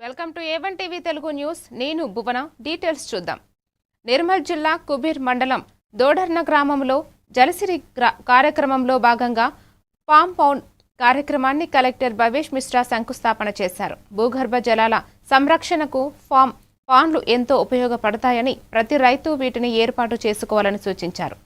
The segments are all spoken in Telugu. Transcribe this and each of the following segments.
Welcome to A1 TV Telugu news. నేను భువన. డీటెయిల్స్ చూద్దాం. నిర్మల్ జిల్లా కుబీర్ మండలం దోడర్న గ్రామంలో జలసిరి కార్యక్రమంలో భాగంగా పామ్ పౌండ్ కార్యక్రమాన్ని కలెక్టర్ భవేష్ మిశ్రా శంకుస్థాపన చేశారు. భూగర్భ జలాల సంరక్షణకు పాండ్లు ఎంతో ఉపయోగపడతాయని, ప్రతి రైతు వీటిని ఏర్పాటు చేసుకోవాలని సూచించారు.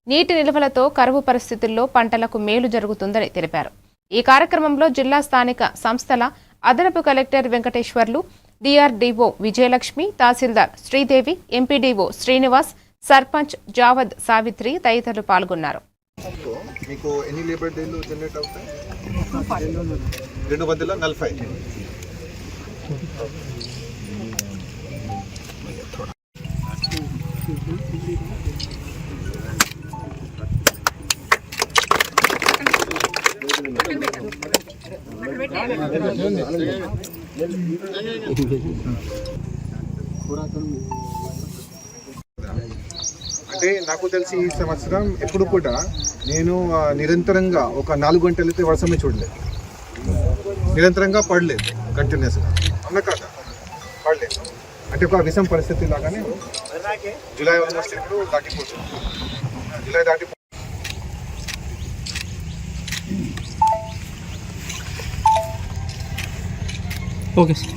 నీటి నిల్వలతో కరువు పరిస్థితుల్లో పంటలకు మేలు జరుగుతుందని తెలిపారు. ఈ కార్యక్రమంలో జిల్లా స్థానిక సంస్థల అదనపు కలెక్టర్ వెంకటేశ్వర్లు, డిఆర్డీఓ విజయలక్ష్మి, తహసీల్దార్ శ్రీదేవి, ఎంపీడీఓ శ్రీనివాస్, సర్పంచ్ జావద్ సావిత్రి తదితరులు పాల్గొన్నారు. మీకు ఎన్ని లేబర్ డేలు జనరేట్ అవుతాయి? 240. అంటే నాకు తెలిసి ఈ సంవత్సరం ఎప్పుడు కూడా నేను నిరంతరంగా ఒక 4 గంటలు అయితే వర్షమే చూడలేదు. నిరంతరంగా పడలేదు, కంటిన్యూస్గా. అవునా కాదా? పడలేదు అంటే ఒక విషం పరిస్థితి లాగానే. జూలై ఆల్మోస్ట్ ఇప్పుడు దాటిపోతుంది. జూలై దాటి ఓకే సార్,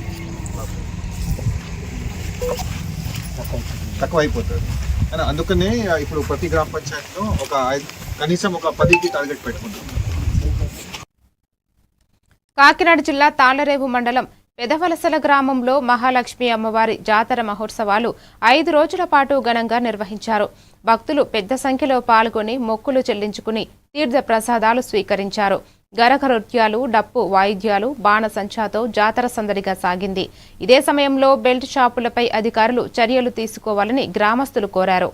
తక్కువ అయిపోతుంది. అందుకనే ఇప్పుడు ప్రతి గ్రామ పంచాయతీలో కనీసం ఒక 10కి టార్గెట్ పెట్టుకుంటాం. కాకినాడ జిల్లా తాళ్లరేవు మండలం పెదవలసల గ్రామంలో మహాలక్ష్మి అమ్మవారి జాతర మహోత్సవాలు 5 రోజుల పాటు ఘనంగా నిర్వహించారు. భక్తులు పెద్ద సంఖ్యలో పాల్గొని మొక్కులు చెల్లించుకుని తీర్థ ప్రసాదాలు స్వీకరించారు. గరగ నృత్యాలు, డప్పు వాయిద్యాలు, బాణసంచాతో జాతర సందడిగా సాగింది. ఇదే సమయంలో బెల్ట్ షాపులపై అధికారులు చర్యలు తీసుకోవాలని గ్రామస్తులు కోరారు.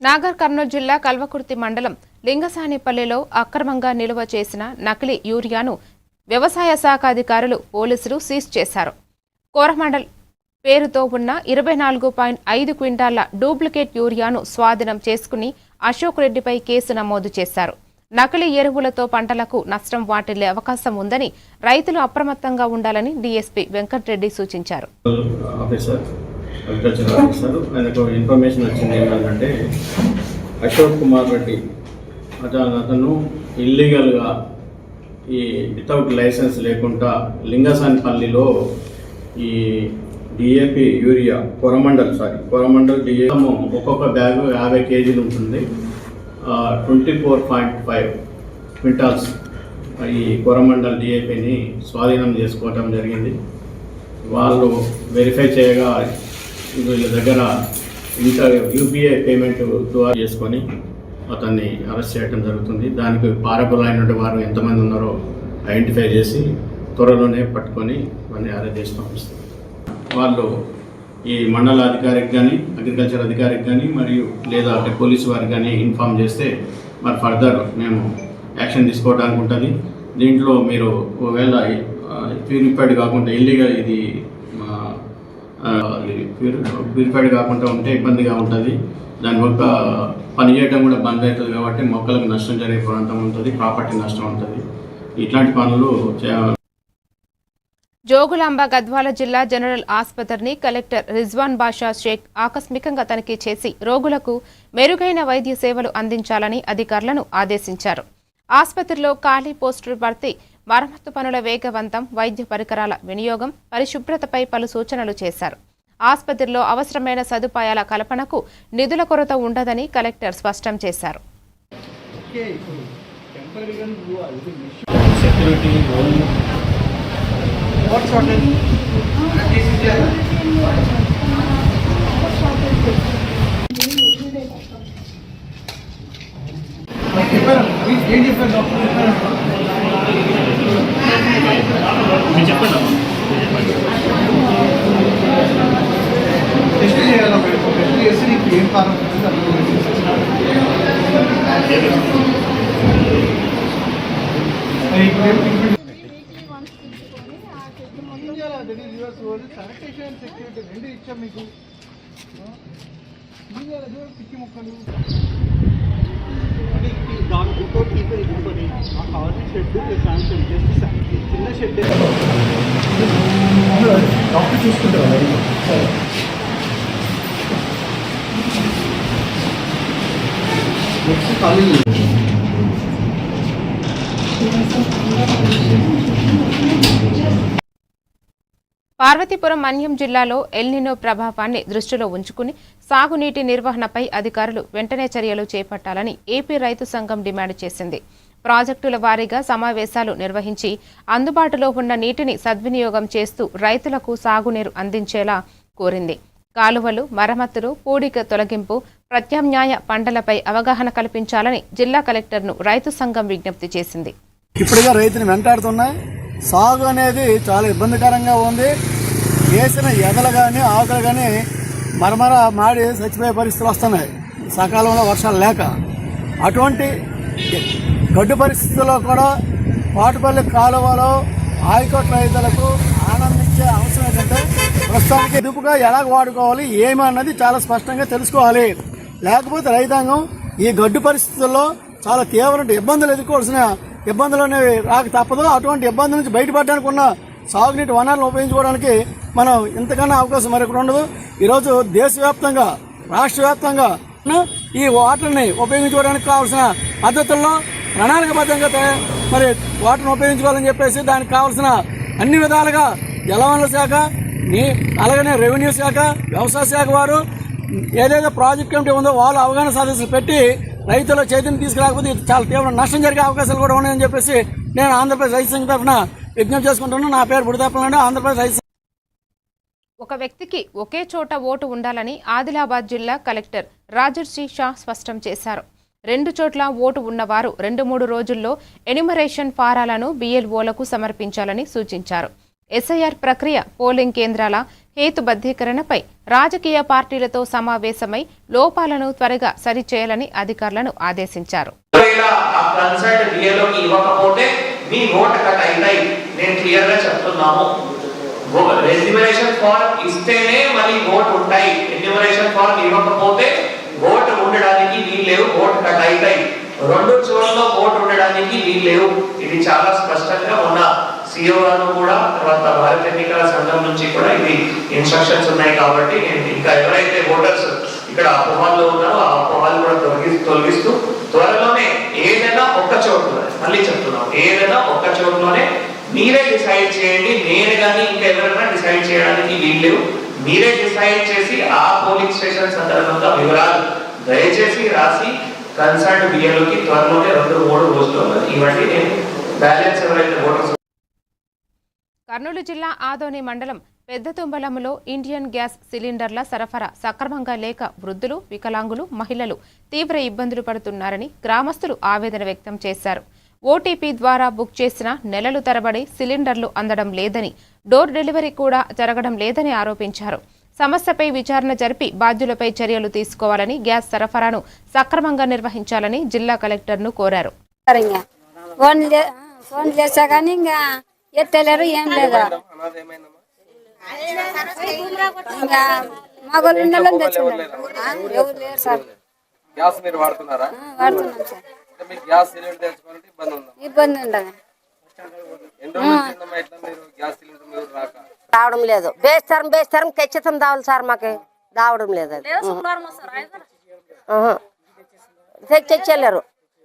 నాగర్ కర్నూలు జిల్లా కల్వకుర్తి మండలం లింగసానిపల్లిలో అక్రమంగా నిల్వ చేసిన నకిలీ యూరియాను వ్యవసాయ శాఖ అధికారులు, పోలీసులు సీజ్ చేశారు. కోరమండల్ పేరుతో ఉన్న 24.5 క్వింటాళ్ల డూప్లికేట్ యూరియాను స్వాధీనం చేసుకుని అశోక్ రెడ్డిపై కేసు నమోదు చేశారు. నకిలీ ఎరువులతో పంటలకు నష్టం వాటిల్లే అవకాశం ఉందని రైతులు అప్రమత్తంగా ఉండాలని డీఎస్పీ వెంకటరెడ్డి సూచించారు. అగ్రికల్చర్ ఆఫీసర్ ఆయనకు ఇన్ఫర్మేషన్ వచ్చింది ఏంటంటే అశోక్ కుమార్ రెడ్డి అతను ఇల్లీగల్గా ఈ వితౌట్ లైసెన్స్ లేకుండా లింగసానిపల్లిలో ఈ డిఏపి యూరియా కొరమండల్ డిఏ ఒక్కొక్క బ్యాగు 50 కేజీలు ఉంటుంది. 24.5 క్వింటాల్స్ ఈ కొరమండల్ డిఏపిని స్వాధీనం చేసుకోవటం జరిగింది. వాళ్ళు వెరిఫై చేయగా వీళ్ళ దగ్గర యూపీఐ పేమెంట్ ద్వారా చేసుకొని అతన్ని అరెస్ట్ చేయడం జరుగుతుంది. దానికి పారకులైనటువంటి వారు ఎంతమంది ఉన్నారో ఐడెంటిఫై చేసి త్వరలోనే పట్టుకొని వారిని అరెస్ట్ చేసి పంపిస్తారు. వాళ్ళు ఈ మండల అధికారికి కానీ, అగ్రికల్చర్ అధికారికి కానీ, మరియు లేదా పోలీసు వారికి కానీ ఇన్ఫామ్ చేస్తే మరి ఫర్దర్ మేము యాక్షన్ తీసుకోవడానికి ఉంటుంది. దీంట్లో మీరు ఒకవేళ ప్యూరిఫైడ్ కాకుండా ఇల్లీగల్ ఇది ప్యూరిఫైడ్ కాకుండా ఉంటే ఇబ్బందిగా ఉంటుంది. దాని వల్ల పని చేయడం కూడా బంద్ అవుతుంది. కాబట్టి మొక్కలకు నష్టం జరిగే ప్రాంతం ఉంటుంది, ప్రాపర్టీ నష్టం ఉంటుంది. ఇట్లాంటి పనులు జోగులాంబ గద్వాల జిల్లా జనరల్ ఆసుపత్రిని కలెక్టర్ రిజ్వాన్ బాషా షేక్ ఆకస్మికంగా తనిఖీ చేసి రోగులకు మెరుగైన వైద్య సేవలు అందించాలని అధికారులను ఆదేశించారు. ఆసుపత్రిలో ఖాళీ పోస్టుల భర్తీ, మరమ్మతు పనుల వేగవంతం, వైద్య పరికరాల వినియోగం, పరిశుభ్రతపై పలు సూచనలు చేశారు. ఆసుపత్రిలో అవసరమైన సదుపాయాల కల్పనకు నిధుల కొరత ఉండదని కలెక్టర్ స్పష్టం చేశారు. What shortage? ఏం చెప్పారు డాక్టర్? చెప్పండి టెస్ట్ చేయాలి, టెస్ట్ చేసి నీకు ఏం కారణం శానిటేషన్ సెక్యూరిటీ రెండు ఇచ్చాం మీకు. పిచ్చి మొక్కలు దాంతో పీపుల్ ఇవ్వని ఆ కావాల్సిన షెడ్ శాంక్షన్ చేస్తే చిన్న షెడ్ డాక్టర్ చూసుకుంటారా? సరే నెక్స్ట్ ఖాళీ పార్వతీపురం మన్యం జిల్లాలో ఎల్నినో ప్రభావాన్ని దృష్టిలో ఉంచుకుని సాగునీటి నిర్వహణపై అధికారులు వెంటనే చర్యలు చేపట్టాలని ఏపీ రైతు సంఘం డిమాండ్ చేసింది. ప్రాజెక్టుల వారీగా సమావేశాలు నిర్వహించి అందుబాటులో ఉన్న నీటిని సద్వినియోగం చేస్తూ రైతులకు సాగునీరు అందించేలా కోరింది. కాలువలు మరమ్మతులు, పూడిక తొలగింపు, ప్రత్యామ్నాయ పంటలపై అవగాహన కల్పించాలని జిల్లా కలెక్టర్ను రైతు సంఘం విజ్ఞప్తి చేసింది. ఇప్పుడుగా రైతుని వెంటాడుతున్నాయి. సాగు అనేది చాలా ఇబ్బందికరంగా ఉంది. వేసిన ఎదలు కానీ ఆకులు కానీ మరమర మాడి చచ్చిపోయే పరిస్థితులు వస్తున్నాయి సకాలంలో వర్షాలు లేక. అటువంటి గడ్డు పరిస్థితుల్లో కూడా పాటుపల్లి కాలువలో ఆయకట్టు రైతులకు ఆనందించే అవసరం ఏంటంటే ప్రస్తుతానికి ఎదుపుగా ఎలా వాడుకోవాలి ఏమి అన్నది చాలా స్పష్టంగా తెలుసుకోవాలి. లేకపోతే రైతాంగం ఈ గడ్డు పరిస్థితుల్లో చాలా తీవ్ర ఇబ్బందులు ఎదుర్కోవాల్సిన ఇబ్బందులు అనేవి రాక తప్పదు. అటువంటి ఇబ్బందుల నుంచి బయటపడడానికి ఉన్న సాగునీటి వనరులను ఉపయోగించుకోవడానికి మనం ఇంతకన్నా అవకాశం మరొకటి ఉండదు. ఈరోజు దేశవ్యాప్తంగా రాష్ట్ర వ్యాప్తంగా ఈ వాటర్ని ఉపయోగించుకోవడానికి కావాల్సిన పద్ధతుల్లో ప్రణాళికబద్ధంగా మరి వాటర్ని ఉపయోగించుకోవాలని చెప్పేసి దానికి కావాల్సిన అన్ని విధాలుగా జలవనరుల శాఖ, అలాగనే రెవెన్యూ శాఖ, వ్యవసాయ శాఖ వారు ఏదైతే ప్రాజెక్ట్ కమిటీ ఉందో వాళ్ళు అవగాహన సదస్సులు పెట్టి రైతుల చైతన్యం తీసుకురాకపోతే చాలా తీవ్ర నష్టం జరిగే అవకాశాలు కూడా ఉన్నాయని చెప్పేసి నేను ఆంధ్రప్రదేశ్ రైతు సంఘం తరఫున విజ్ఞప్తి చేసుకుంటున్నాను. నా పేరు బుడితప్పలండి, ఆంధ్రప్రదేశ్ రైతు. ఒక వ్యక్తికి ఒకే చోట ఓటు ఉండాలని ఆదిలాబాద్ జిల్లా కలెక్టర్ రాజర్షి షా స్పష్టం చేశారు. 2 చోట్ల ఓటు ఉన్నవారు 2-3 రోజుల్లో ఎన్యుమరేషన్ ఫారాలను BLOలకు సమర్పించాలని సూచించారు. SIR ప్రక్రియ, పోలింగ్ కేంద్రాల హేతుబద్ధీకరణపై రాజకీయ పార్టీలతో సమావేశమై లోపాలను త్వరగా సరిచేయాలని అధికారులను ఆదేశించారు. ఎన్యూమరేషన్ ఫారం ఇస్తేనే మళ్ళీ ఓటు ఉంటాయి. ఎన్యూమరేషన్ ఫారం ఇవ్వకపోతే ఓటు ఉండడానికి వీల్లేవు, ఓటు కట్ అవుతాయి. 2 చోట్ల ఓటు ఉండడానికి వీల్లేవు. ఇది చాలా స్పష్టంగా ఉన్న CEO గారు కూడా, తర్వాత భారత ఎన్నికల సంఘం నుంచి కూడా ఇది ఇన్స్ట్రక్షన్స్ ఉన్నాయి. కాబట్టి నేను ఇంకా ఎవరైతే ఓటర్స్ ఇక్కడ అపోహల్లో ఉన్నారో ఆ అపోహలు కూడా తొలగిస్తూ త్వరలోనే ఏదైనా ఒక్క చోట్లోనే, మళ్ళీ చెప్తున్నాం, ఏదైనా ఒక్క చోట్లోనే మీరే డిసైడ్ చేయండి. నేను కానీ ఇంకా ఎవరైనా డిసైడ్ చేయడానికి వీల్లేవు. మీరే డిసైడ్ చేసి ఆ పోలింగ్ స్టేషన్ సందర్భంగా వివరాలు దయచేసి రాసి కన్సర్న్ BLOకి త్వరలోనే 2-3 రోజుల్లో ఇవ్వండి. నేను బ్యాలెన్స్ ఎవరైతే ఓటర్స్. కర్నూలు జిల్లా ఆదోని మండలం పెద్దతుంబలంలో ఇండియన్ గ్యాస్ సిలిండర్ల సరఫరా సక్రమంగా లేక వృద్ధులు, వికలాంగులు, మహిళలు తీవ్ర ఇబ్బందులు పడుతున్నారని గ్రామస్తులు ఆవేదన వ్యక్తం చేశారు. OTP ద్వారా బుక్ చేసిన నెలలు తరబడి సిలిండర్లు అందడం లేదని, డోర్ డెలివరీ కూడా జరగడం లేదని ఆరోపించారు. సమస్యపై విచారణ జరిపి బాధ్యులపై చర్యలు తీసుకోవాలని, గ్యాస్ సరఫరాను సక్రమంగా నిర్వహించాలని జిల్లా కలెక్టర్ను కోరారు. ఫోన్ చేసా కానీ ఇంకా ఎత్తలేరు, ఏం లేదు. ఇంకా మగోళ్ళు ఎవరు లేరు సార్. గ్యాస్ మీరు వాడుతున్నారా? వాడుతున్నాం సార్. మీకు గ్యాస్ సిలిండర్ తెచ్చుకోవాలంటే ఇబ్బంది ఉండదు. రావడం లేదు. బేస్తరం ఖచ్చితం దావాలి సార్, మాకు రావడం లేదు. తెచ్చేయలేరు.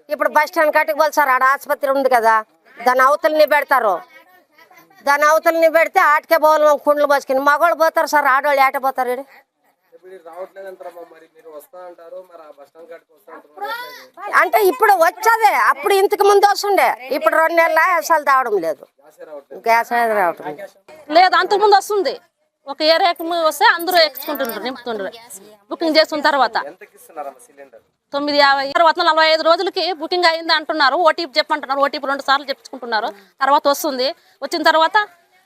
ఇప్పుడు బస్ స్టాండ్ కట్టుకు పోవాలి సార్. ఆడ ఆసుపత్రి ఉంది కదా, దాని అవతలని పెడతారు. దాని అవతలని పెడితే ఆటకే పోవాలి, కుండ్లు పోసుకుని. మగవాళ్ళు పోతారు సార్, ఆడవాళ్ళు ఏట పోతారు. అంటే ఇప్పుడు వచ్చేదే, అప్పుడు ఇంతకు ముందు వస్తుండే. ఇప్పుడు 2 నెలల అసలు రావడం లేదు. గ్యాస్ రావడం లేదు. అంతకు ముందు వస్తుంది. ఒక ఏరియాకి వస్తే అందరూ ఎక్కించుకుంటుండ్రు, నింపుతుండ్రు. బుకింగ్ చేసుకున్న తర్వాత 9:50 తర్వాత 45 రోజులకి బుకింగ్ అయింది అంటున్నారు. ఓటీపీ చెప్పంటున్నారు. ఓటీపీ 2 సార్లు చెప్పుకుంటున్నారు. తర్వాత వస్తుంది. వచ్చిన తర్వాత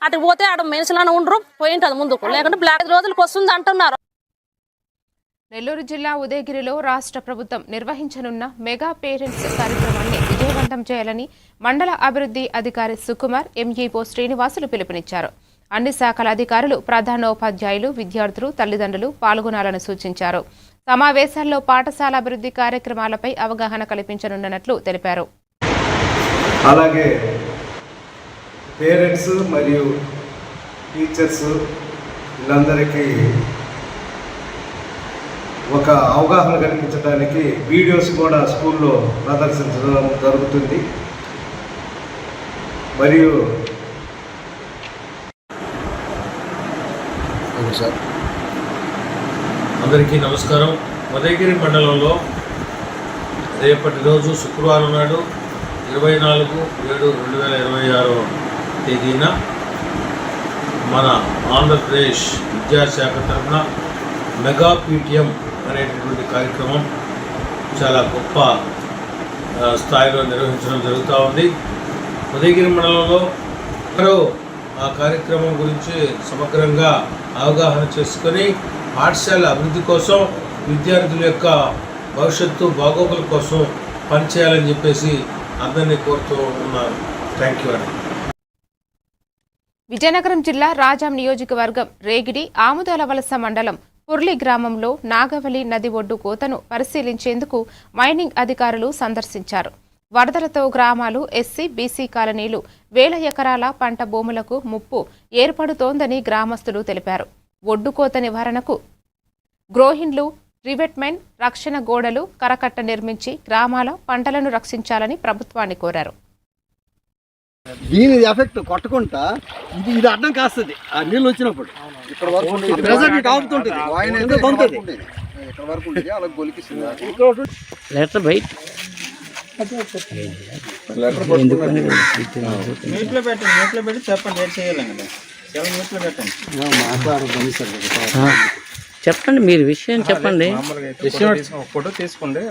అటు పోతే ఆడ మనుషులను ఉండరు, పోయింటది ముందుకు, లేకుంటే 5 రోజులకు వస్తుంది అంటున్నారు. నెల్లూరు జిల్లా ఉదయగిరిలో రాష్ట్ర ప్రభుత్వం నిర్వహించనున్న మెగా పేరెంట్స్ కార్యక్రమాన్ని విజయవంతం చేయాలని మండల అభివృద్ధి అధికారి సుకుమార్, ఎంఈఓ శ్రీనివాసులు పిలుపునిచ్చారు. అన్ని శాఖల అధికారులు, ప్రధానోపాధ్యాయులు, విద్యార్థులు, తల్లిదండ్రులు పాల్గొనాలని సూచించారు. సమావేశాల్లో పాఠశాల అభివృద్ధి కార్యక్రమాలపై అవగాహన కల్పించనున్నట్లు తెలిపారు. అలాగే పేరెంట్స్ మరియు టీచర్స్ వీళ్ళందరికీ ఒక అవగాహన కల్పించడానికి వీడియోస్ కూడా స్కూల్లో ప్రదర్శించడం జరుగుతుంది. మరియు అందరికీ నమస్కారం. ఉదయగిరి మండలంలో రేపటి రోజు శుక్రవారం నాడు 24/7/2026 తేదీన మన ఆంధ్రప్రదేశ్ విద్యాశాఖ తరఫున మెగా పీటీఎం అనేటటువంటి కార్యక్రమం చాలా గొప్ప స్థాయిలో నిర్వహించడం జరుగుతూ ఉంది. ఉదయగిరి మండలంలో ఆ కార్యక్రమం గురించి సమగ్రంగా అవగాహన చేసుకొని పాఠశాల అభివృద్ధి కోసం, విద్యార్థుల యొక్క భవిష్యత్తు బాగోగుల కోసం పనిచేయాలని చెప్పేసి అందరినీ కోరుతూ ఉన్నారు. థ్యాంక్ యూ అండి. విజయనగరం జిల్లా రాజాం నియోజకవర్గం రేగిడి ఆముదాల వలస మండలం పుర్లి గ్రామంలో నాగవలి నది ఒడ్డు కోతను పరిశీలించేందుకు మైనింగ్ అధికారులు సందర్శించారు. వరదలతో గ్రామాలు, ఎస్సీ, బీసీ కాలనీలు, వేల ఎకరాల పంట భూములకు ముప్పు ఏర్పడుతోందని గ్రామస్తులు తెలిపారు. ఒడ్డుకోత నివారణకు గ్రోహిన్లు, రివెట్మెంట్, రక్షణ గోడలు, కరకట్ట నిర్మించి గ్రామాల పంటలను రక్షించాలని ప్రభుత్వాన్ని కోరారు. దీని ఎఫెక్ట్ కొట్టకుండా ఇది అడ్డం కాస్తుంది. ఆ నీళ్ళు వచ్చినప్పుడు చెప్పండి, మీరు విషయం చెప్పండి. ఫోటో తీసుకోండి,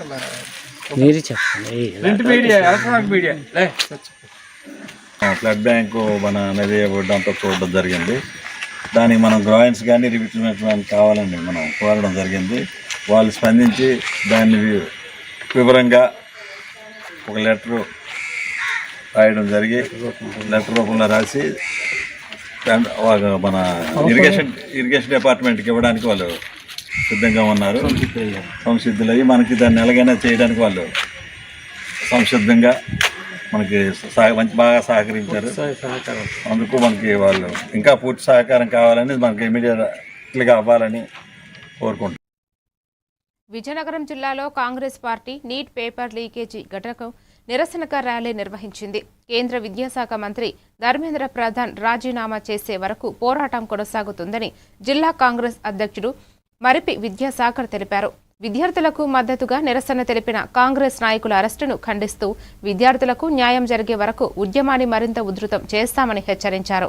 మీరు చెప్పండి. ఎలక్ట్రానిక్ మీడియా ఫ్లడ్ బ్యాంకు మన నది ఒడ్డంతా చూడడం జరిగింది. దానికి మనం గ్రాయింట్స్ కానీ రివిట్మెంట్ కావాలని మనం కోరడం జరిగింది. వాళ్ళు స్పందించి దాన్ని వివరంగా ఒక లెటరు రాయడం జరిగి, లెటర్ రూపంలో రాసి మన ఇరిగేషన్ డిపార్ట్మెంట్కి ఇవ్వడానికి వాళ్ళు సిద్ధంగా ఉన్నారు. సంసిద్ధులయ్యి మనకి దాన్ని ఎలాగైనా చేయడానికి వాళ్ళు సంసిద్ధంగా మనకి బాగా సహకరించారు. అందుకు మనకి వాళ్ళు ఇంకా పూర్తి సహకారం కావాలని, మనకి ఇమీడియట్గా అవ్వాలని కోరుకుంటున్నాం. విజయనగరం జిల్లాలో Congress party neat paper leakage ఘటనకు నిరసనగా ర్యాలీ నిర్వహించింది. కేంద్ర విద్యాశాఖ మంత్రి ధర్మేంద్ర ప్రధాన్ రాజీనామా చేసే వరకు పోరాటం కొనసాగుతుందని జిల్లా కాంగ్రెస్ అధ్యక్షుడు మరిపి విద్యాసాగర్ తెలిపారు. విద్యార్థులకు మద్దతుగా నిరసన తెలిపిన కాంగ్రెస్ నాయకుల అరెస్టును ఖండిస్తూ విద్యార్థులకు న్యాయం జరిగే వరకు ఉద్యమాన్ని మరింత ఉధృతం చేస్తామని హెచ్చరించారు.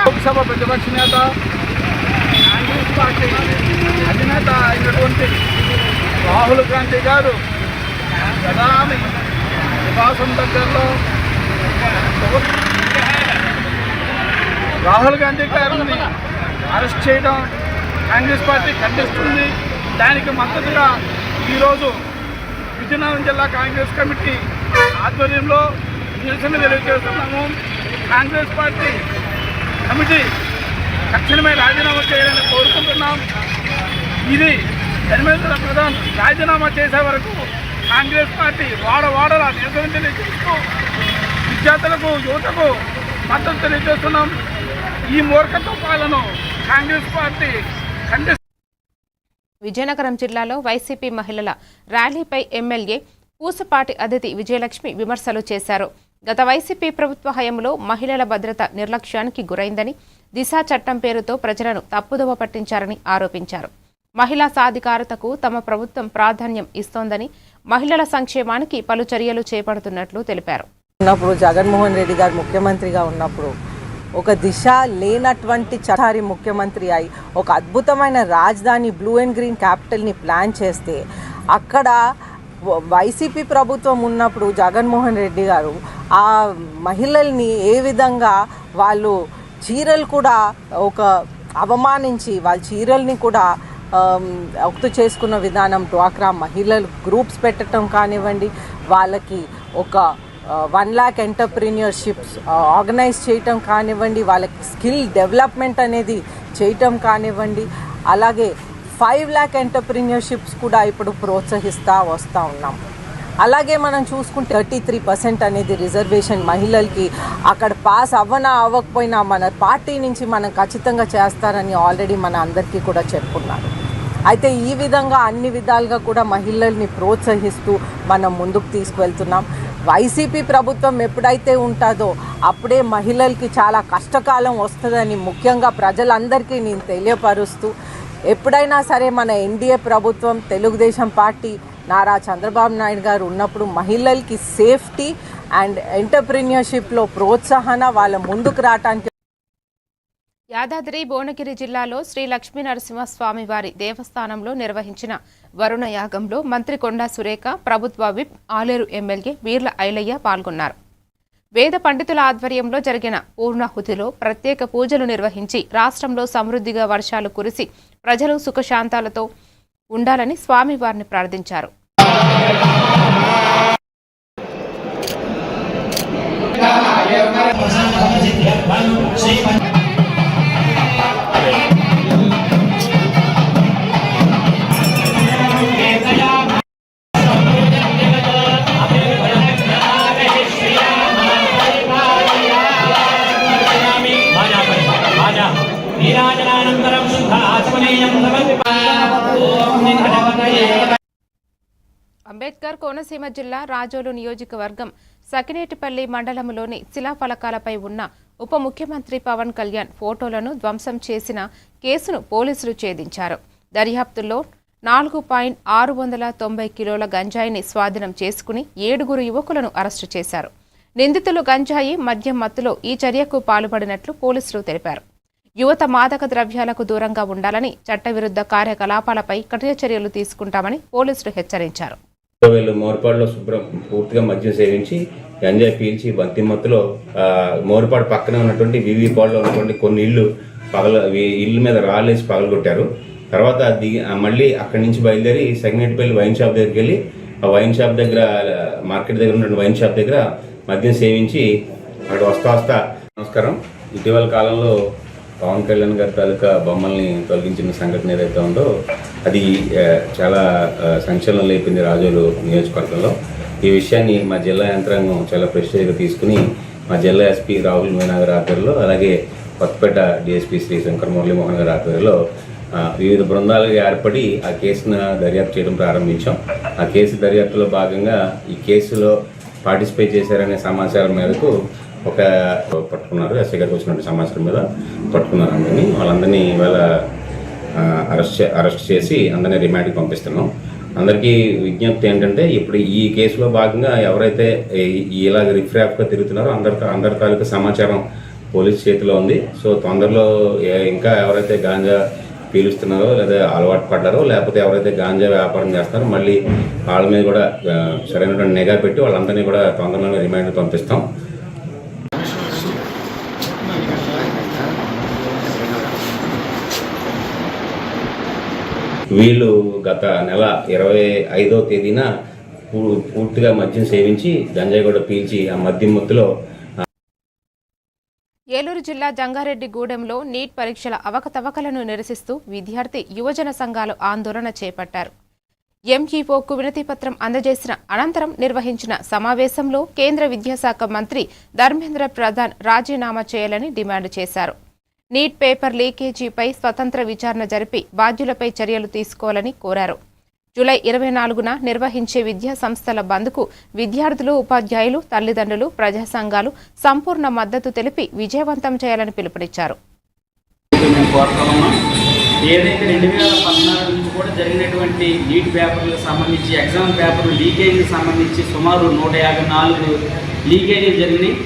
లోక్సభ ప్రతిపక్ష నేత, కాంగ్రెస్ పార్టీ అధినేత అయినటువంటి రాహుల్ గాంధీ గారు ప్రధాని నివాసం దగ్గరలో రాహుల్ గాంధీ గారిని అరెస్ట్ చేయడం కాంగ్రెస్ పార్టీ ఖండిస్తుంది. దానికి మద్దతుగా ఈరోజు విజయనగరం జిల్లా కాంగ్రెస్ కమిటీ ఆధ్వర్యంలో నిరసన తెలియజేస్తున్నాము. కాంగ్రెస్ పార్టీ కమిటీ తక్షణమే రాజీనామా చేయాలని కోరుకుంటున్నాం. ఇది ధర్మేంద్ర ప్రధాన్ రాజీనామా చేసే వరకు కాంగ్రెస్ పార్టీ వాడవాడలా నిరసన తెలియజేస్తూ విద్యార్థులకు, యువతకు మద్దతు తెలియజేస్తున్నాం. ఈ మూర్ఖత్వ పాలన కాంగ్రెస్ పార్టీ ఖండిస్తుంది. విజయనగరం జిల్లాలో వైసీపీ మహిళల ర్యాలీపై ఎమ్మెల్యే పూసపాటి అదితి విజయలక్ష్మి విమర్శలు చేశారు. గత వైసీపీ ప్రభుత్వ హయాంలో మహిళల భద్రత నిర్లక్ష్యానికి గురైందని, దిశా చట్టం పేరుతో ప్రజలను తప్పుదోవ పట్టించారని ఆరోపించారు. మహిళా సాధికారతకు తమ ప్రభుత్వం ప్రాధాన్యం ఇస్తోందని, మహిళల సంక్షేమానికి పలు చర్యలు చేపడుతున్నట్లు తెలిపారు. ఉన్నప్పుడు జగన్మోహన్ రెడ్డి గారు ముఖ్యమంత్రిగా ఉన్నప్పుడు ఒక దిశ లేనటువంటి చట్టారి ముఖ్యమంత్రి అయి ఒక అద్భుతమైన రాజధాని బ్లూ అండ్ గ్రీన్ క్యాపిటల్ని ప్లాన్ చేస్తే, అక్కడ వైసీపీ ప్రభుత్వం ఉన్నప్పుడు జగన్మోహన్ రెడ్డి గారు ఆ మహిళల్ని ఏ విధంగా వాళ్ళు చీరలు కూడా ఒక అవమానించి వాళ్ళ చీరల్ని కూడా ఒక్తు చేసుకున్న విధానం, డ్వాక్రా మహిళలు గ్రూప్స్ పెట్టడం కానివ్వండి, వాళ్ళకి ఒక 1 lakh ఎంటర్ప్రీనియర్షిప్స్ ఆర్గనైజ్ చేయటం కానివ్వండి, వాళ్ళకి స్కిల్ డెవలప్మెంట్ అనేది చేయటం కానివ్వండి, అలాగే 5 lakh ఎంటర్ప్రీనియర్షిప్స్ కూడా ఇప్పుడు ప్రోత్సహిస్తూ వస్తూ ఉన్నాం. అలాగే మనం చూసుకుంటే 33% అనేది రిజర్వేషన్ మహిళలకి అక్కడ పాస్ అవ్వకపోయినా మన పార్టీ నుంచి మనం ఖచ్చితంగా చేస్తారని ఆల్రెడీ మన అందరికీ కూడా చెప్పుకున్నారు. అయితే ఈ విధంగా అన్ని విధాలుగా కూడా మహిళల్ని ప్రోత్సహిస్తూ మనం ముందుకు తీసుకువెళ్తున్నాం. వైసీపీ ప్రభుత్వం ఎప్పుడైతే ఉంటుందో అప్పుడే మహిళలకి చాలా కష్టకాలం వస్తుందని ముఖ్యంగా ప్రజలందరికీ నేను తెలియపరుస్తూ, ఎప్పుడైనా సరే మన ఎన్డీఏ ప్రభుత్వం తెలుగుదేశం పార్టీ నారా చంద్రబాబు నాయుడు గారు ఉన్నప్పుడు మహిళలకి సేఫ్టీ అండ్ ఎంటర్ప్రీనియర్షిప్లో ప్రోత్సాహన వాళ్ళ ముందుకు రావడానికి. యాదాద్రి భువనగిరి జిల్లాలో శ్రీ లక్ష్మీ నరసింహస్వామి వారి దేవస్థానంలో నిర్వహించిన వరుణ యాగంలో మంత్రి కొండా సురేఖ, ప్రభుత్వ విప్, ఆలేరు ఎమ్మెల్యే వీర్ల ఐలయ్య పాల్గొన్నారు. వేద పండితుల ఆధ్వర్యంలో జరిగిన పూర్ణాహుతిలో ప్రత్యేక పూజలు నిర్వహించి రాష్ట్రంలో సమృద్ధిగా వర్షాలు కురిసి ప్రజలు సుఖశాంతాలతో ఉండాలని స్వామివారిని ప్రార్థించారు. అంబేద్కర్ కోనసీమ జిల్లా రాజోలు నియోజకవర్గం సకినేటిపల్లి మండలంలోని శిలాఫలకాలపై ఉన్న ఉప ముఖ్యమంత్రి పవన్ కళ్యాణ్ ఫోటోలను ధ్వంసం చేసిన కేసును పోలీసులు ఛేదించారు. దర్యాప్తుల్లో 4.690 కిలోల గంజాయిని స్వాధీనం చేసుకుని 7 యువకులను అరెస్టు చేశారు. నిందితులు గంజాయి, మద్యం మత్తులో ఈ చర్యకు పాల్పడినట్లు పోలీసులు తెలిపారు. యువత మాదక ద్రవ్యాలకు దూరంగా ఉండాలని, చట్టవిరుద్ధ కార్యకలాపాలపై కఠిన చర్యలు తీసుకుంటామని పోలీసులు హెచ్చరించారు. వీళ్ళు మోర్పాడులో పూర్తిగా మద్యం సేవించి గంజాయి పీల్చి బంతిమత్తులో మోర్పాడు పక్కనే ఉన్నటువంటి వివిపాడులో ఉన్నటువంటి కొన్ని ఇల్లు మీద రాళ్ళేసి పగలగొట్టారు. తర్వాత మళ్ళీ అక్కడి నుంచి బయలుదేరి సెకండెట్పల్లి వైన్ షాప్ దగ్గరికి వెళ్ళి ఆ వైన్ షాప్ దగ్గర మార్కెట్ దగ్గర ఉన్నటువంటి వైన్ షాప్ దగ్గర మద్యం సేవించి అక్కడ వస్తా. నమస్కారం. ఇటీవల కాలంలో పవన్ కళ్యాణ్ గారి తాలూకా బొమ్మల్ని తొలగించిన సంఘటన ఏదైతే ఉందో అది చాలా సంచలనం లేపింది రాజోలు నియోజకవర్గంలో. ఈ విషయాన్ని మా జిల్లా యంత్రాంగం చాలా ప్రెస్టేజ్గా తీసుకుని మా జిల్లా ఎస్పీ రాహుల్ మీనా గారి ఆధ్వర్యంలో, అలాగే కొత్తపేట డిఎస్పీ శ్రీ శంకర్ మురళీమోహన్ గారి ఆధ్వర్యంలో వివిధ బృందాలుగా ఏర్పడి ఆ కేసును దర్యాప్తు చేయడం ప్రారంభించాం. ఆ కేసు దర్యాప్తులో భాగంగా ఈ కేసులో పార్టిసిపేట్ చేశారనే సమాచారం మేరకు పట్టుకున్నారు. ఎస్ఐ గారికి వచ్చినటువంటి సమాచారం మీద పట్టుకున్నారు వాళ్ళందరినీ ఇవాళ అరెస్ట్ చేసి అందరినీ రిమాండ్కి పంపిస్తున్నాం. అందరికీ విజ్ఞప్తి ఏంటంటే, ఇప్పుడు ఈ కేసులో భాగంగా ఎవరైతే ఇలాగ రిఫ్రాప్గా తిరుగుతున్నారో అందరి తాలూకా సమాచారం పోలీస్ చేతిలో ఉంది. సో తొందరలో ఇంకా ఎవరైతే గాంజా పీలుస్తున్నారో లేదా అలవాటు పడ్డారో, లేకపోతే ఎవరైతే గాంజా వ్యాపారం చేస్తారో మళ్ళీ వాళ్ళ మీద కూడా సరైనటువంటి నిఘా పెట్టి వాళ్ళందరినీ కూడా తొందరలోనే రిమాండ్కి పంపిస్తాం. వీళ్ళు గత నెల 25వ తేదీన పూర్తిగా మద్యం సేవించి గంజాయి కూడా పీల్చి ఆ మద్యం మత్తులో. ఏలూరు జిల్లా జంగారెడ్డిగూడెంలో నీట్ పరీక్షల అవకతవకలను నిరసిస్తూ విద్యార్థి యువజన సంఘాలు ఆందోళన చేపట్టారు. ఎంఈఓకు వినతిపత్రం అందజేసిన అనంతరం నిర్వహించిన సమావేశంలో కేంద్ర విద్యాశాఖ మంత్రి ధర్మేంద్ర ప్రధాన్ రాజీనామా చేయాలని డిమాండ్ చేశారు. నీట్ పేపర్ లీకేజీపై స్వతంత్ర విచారణ జరిపి బాధ్యులపై చర్యలు తీసుకోవాలని కోరారు. జూలై 24న నిర్వహించే విద్యా సంస్థల బంద్కు విద్యార్థులు, ఉపాధ్యాయులు, తల్లిదండ్రులు, ప్రజా సంఘాలు సంపూర్ణ మద్దతు తెలిపి విజయవంతం చేయాలని పిలుపునిచ్చారు. ఏదైతే 2014 నుంచి కూడా జరిగినటువంటి నీట్ పేపర్లకు సంబంధించి ఎగ్జామ్ పేపర్ లీకేజీకి సంబంధించి సుమారు 154 లీకేజీలు జరిగినాయి.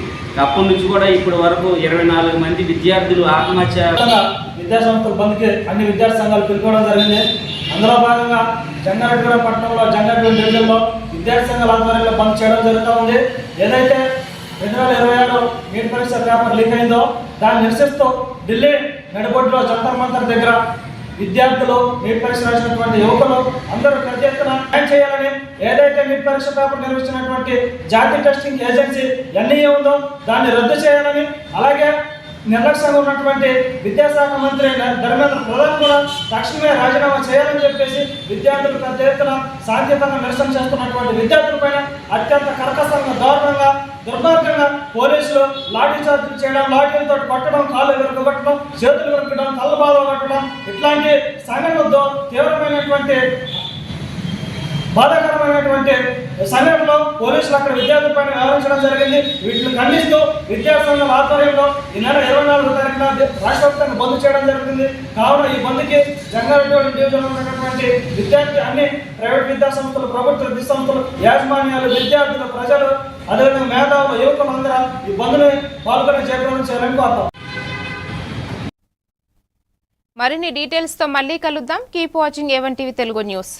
అప్పటి నుంచి కూడా ఇప్పటి వరకు 24 మంది విద్యార్థులు ఆత్మహత్య. విద్యాసంస్థల బంద్కి అన్ని విద్యార్థి సంఘాలు పిలుపుకోవడం జరిగింది. అందులో భాగంగా జంగారెడ్డిగూడెం పట్టణంలో జంగారెడ్డిగూడెం డివిజన్లో విద్యార్థి సంఘాల ఆధ్వర్యంలో బంద్ చేయడం జరుగుతూ ఉంది. ఏదైతే 2026 నీట్ పరీక్ష పేపర్ లీక్ అయిందో దాన్ని నిరసిస్తూ ఢిల్లీ నడిబొడ్డులో జంతర్ మంతర్ దగ్గర విద్యార్థులు, నీట్ పరీక్ష రాసినటువంటి యువకులు అందరూ పెద్ద ఎత్తున న్యాయం చేయాలని, ఏదైతే నీట్ పరీక్ష పేపర్ నిర్వహించినటువంటి జాతీయ టెస్టింగ్ ఏజెన్సీ ఎన్ఈఏ ఉందో దాన్ని రద్దు చేయాలని, అలాగే నిర్లక్ష్యంగా ఉన్నటువంటి విద్యాశాఖ మంత్రి ధర్మేంద్ర ప్రధాన్ కూడా తక్షణమే రాజీనామా చేయాలని చెప్పేసి విద్యార్థులు పెద్ద ఎత్తున శాంతియుతంగా నిరసన చేస్తున్నటువంటి విద్యార్థులపైన అత్యంత కర్కశంగా, దారుణంగా, దుర్మార్గంగా పోలీసులు లాఠీ చార్జీలు చేయడం, లాఠీలతో కొట్టడం, కాళ్ళు విరగొట్టడం, చేతులు విరగడం, కళ్ళ బాధలు కొట్టడం ఇట్లాంటి సంఘటనలతో తీవ్రమైనటువంటి బాధాకరమైనటువంటి సంఘటనలో పోలీసులు అక్కడ విద్యార్థులపైన వ్యవహరించడం జరిగింది. వీటిని ఖండిస్తూ విద్యాసంఘాల ఆధ్వర్యంలో ఈ నెల 24వ తారీఖున రాష్ట్ర వ్యాప్తంగా బంద్ చేయడం జరుగుతుంది. కావున ఈ బంద్కి జంగారెడ్డిగూడెం డివిజన్లో ఉన్నటువంటి విద్యార్థి, అన్ని ప్రైవేట్ విద్యాసంస్థలు, ప్రభుత్వ విద్యాసంస్థలు, యాజమాన్యాలు, విద్యార్థులు, ప్రజలు, అదేవిధంగా మేధావులు, యువకులు అందరూ ఈ బంద్ని పాల్గొని జయప్రదం చేయాలని కోరుతాం. మరిన్ని డీటెయిల్స్తో మళ్ళీ కలుద్దాం. Keep watching A1 TV Telugu news.